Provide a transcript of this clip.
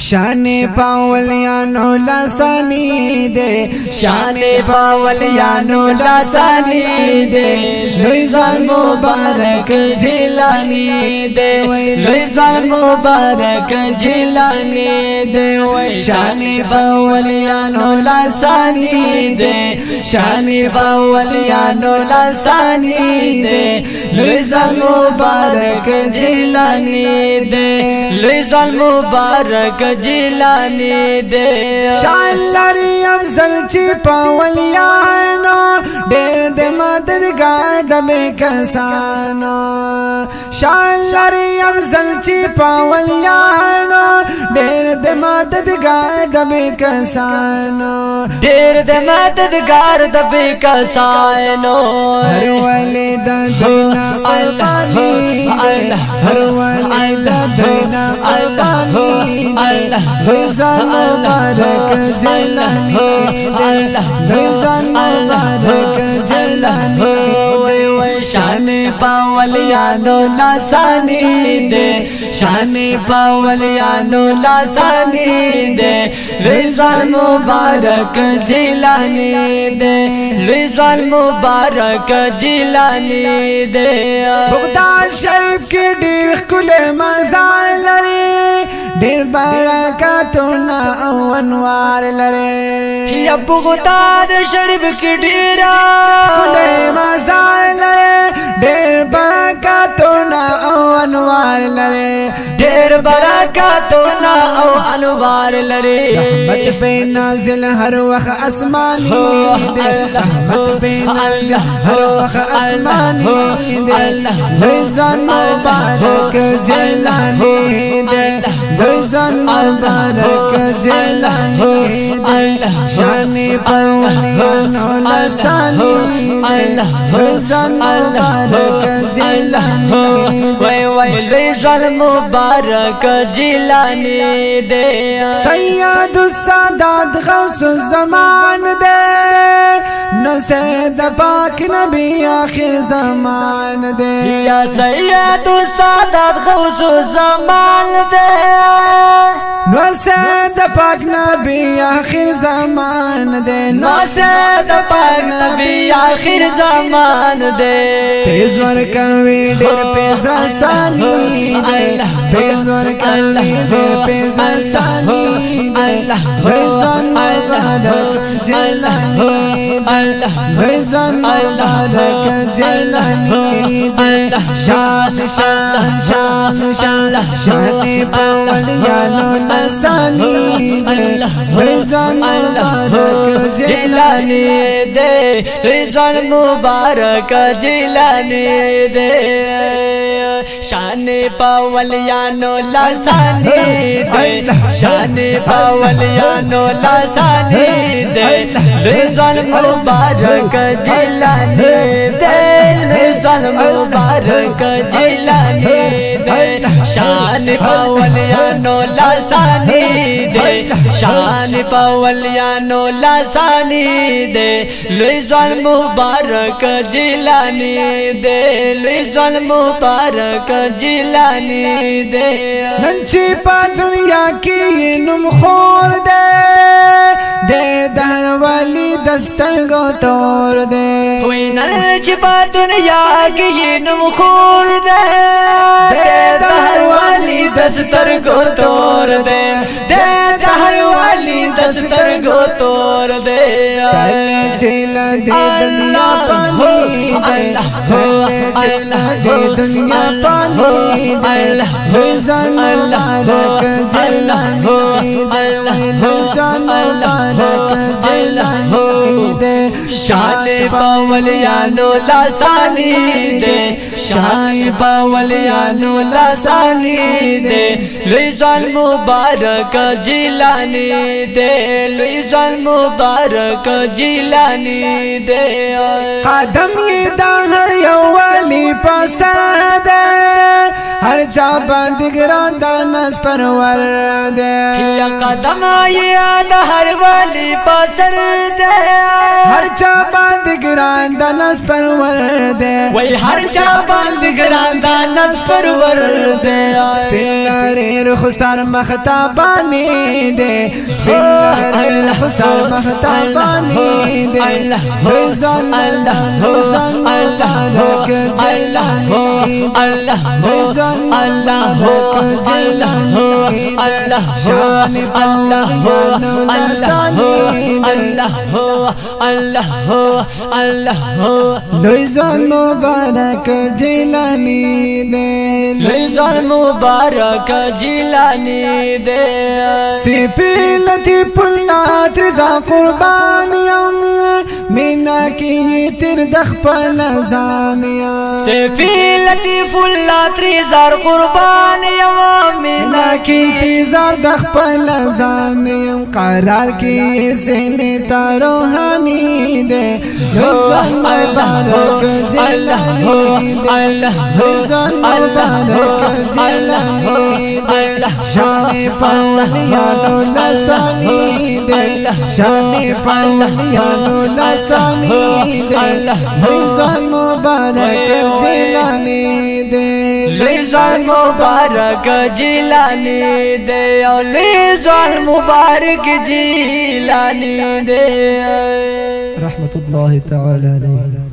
शान पावलियानो लासानी दे, शान पावलियानो लासानी दे, लुइज़ान मुबारक जिलानी दे, लुइज़ान मुबारक जिलानी दे, शान पावलियानो लासानी दे, शान पावलियानो लासानी दे, लुइज़ान मुबारक जिलानी दे, लुइज़ान मुबारक जिलानी दे। शान लरी अफजल ची पावलियानो ढेर दे मददगार दबे कसानो, शान लरी अफजल ची पावलियानो ढेर दे मददगार दबे कसानो, ढेर दे मददगार दबे कसानो। हर वाले दना अल्लाह अल्लाह, हर वाले दना अल्लाह अल्लाह, लुइज़ान मुबारक जिलानी दे, लुइज़ान मुबारक जिलानी दे, शान पावलियानो लासानी दे, शान पावलियानो लासानी दे, लुइज़ान मुबारक जिलानी दे, लुइज़ान मुबारक जिलानी दे। बगदाद शरीफ की ढेर खुले मज़ार लरे, ढेर बरकतुना अनवार लरे, या बगदाद शरीफ की ढेर खुले मज़ार लरे, ढेर बरकतुना अनवार लरे, ढेर बरकतुना अनवार लरे। रहमत पे नाज़िल हर वक्त आसमानी दे, रहमत पे नाज़िल हर वक्त आसमानी दे, लुइज़ान मुबारक जिलानी दे, लुइज़ान मुबारक जिलानी दे, शान पावलियानो लासानी दे, लुइज़ान मुबारक जिलानी दे, लुइज़ान मुबारक जिलानी दे। सैयदुस सादात गौसुज़ ज़मान दे, नसैद पाक नबी आखिर ज़मान दे, या सैयदुस सादात गौसुज़ ज़मान दे, नसैद पाक नबी आखिर ज़मान दे, नसैद पाक नबी आखिर ज़मान दे। पेशवर कवी ढेर पेश रसानी दे, पेशवर कवी ढेर पेश रसानी दे, लुइज़ान मुबारक जिलानी दे, लुइज़ान मुबारक जिलानी दे, शान शान शान शान शान पावलियानो लासानी दे, लुइज़ान मुबारक जिलानी दे, लुइज़ान मुबारक जिलानी दे, शान पावलियानो लासानी दे, शान पावलियानो लासानी दे, लुइज़ान मुबारक जिलानी दे, लुइज़ान मुबारक जिलानी दे, शान पावलियानो लासानी दे, शान पावलियानो लासानी दे, लुइज़ान मुबारक जिलानी दे, लुइज़ान मुबारक जिलानी दे। नंची पा दुनिया की नुमखोर दे, दे दहर वाली दस्तर को तोड़ दे, हुई नंची पा दुनिया की नुमखोर दे, दे दहर वाली दस्तर को तोड़ दे, दे दहर वाली दस्तर को तोड़ दे। चला दे दुनिया पानी दे, चला दे दुनिया पानी दे, लुइज़ान मुबारक जिलानी दे, लुइज़ान मुबारक जिलानी दे, शान पावलियानो लासानी दे, शान पावलियानो लासानी दे, लुइज़ान मुबारक जिलानी दे, लुइज़ान मुबारक जिलानी दे। कदम ये दाहर यौवाली पसंद दे, हर चाबा दिगरा दानस परवर दे, या कदम ये दाहर वाली पसंद दे, हर चाबा ګران د نس پرور دے وای هر چا باندې ګران د نس پرور دے سپین لري رخسار مختابانی دے سپین لري رخسار مختابانی دے الله رضوان الله الله الله الله الله الله شان الله الله لوی ځان مبارک جیلانی دے لوی ځان مبارک جیلانی دے سپیلتی پلا ترزا قربانیم مینا کی تر دخ پلزانیا سیفی لطیف اللہ تریزار قربان یم مینا کی تیزار دخ پلزانیم قرار کی سینی تاروحانی دے رضوان مبارک جلانی دے رضوان مبارک جلانی دے شان پالیانو لسانی دے شان پالیانو لسانی دے رضوان مبارک جلانی دے لیزان مبارک جیلانی دے لیزان مبارک جیلانی دے رحمت اللہ تعالی علیہ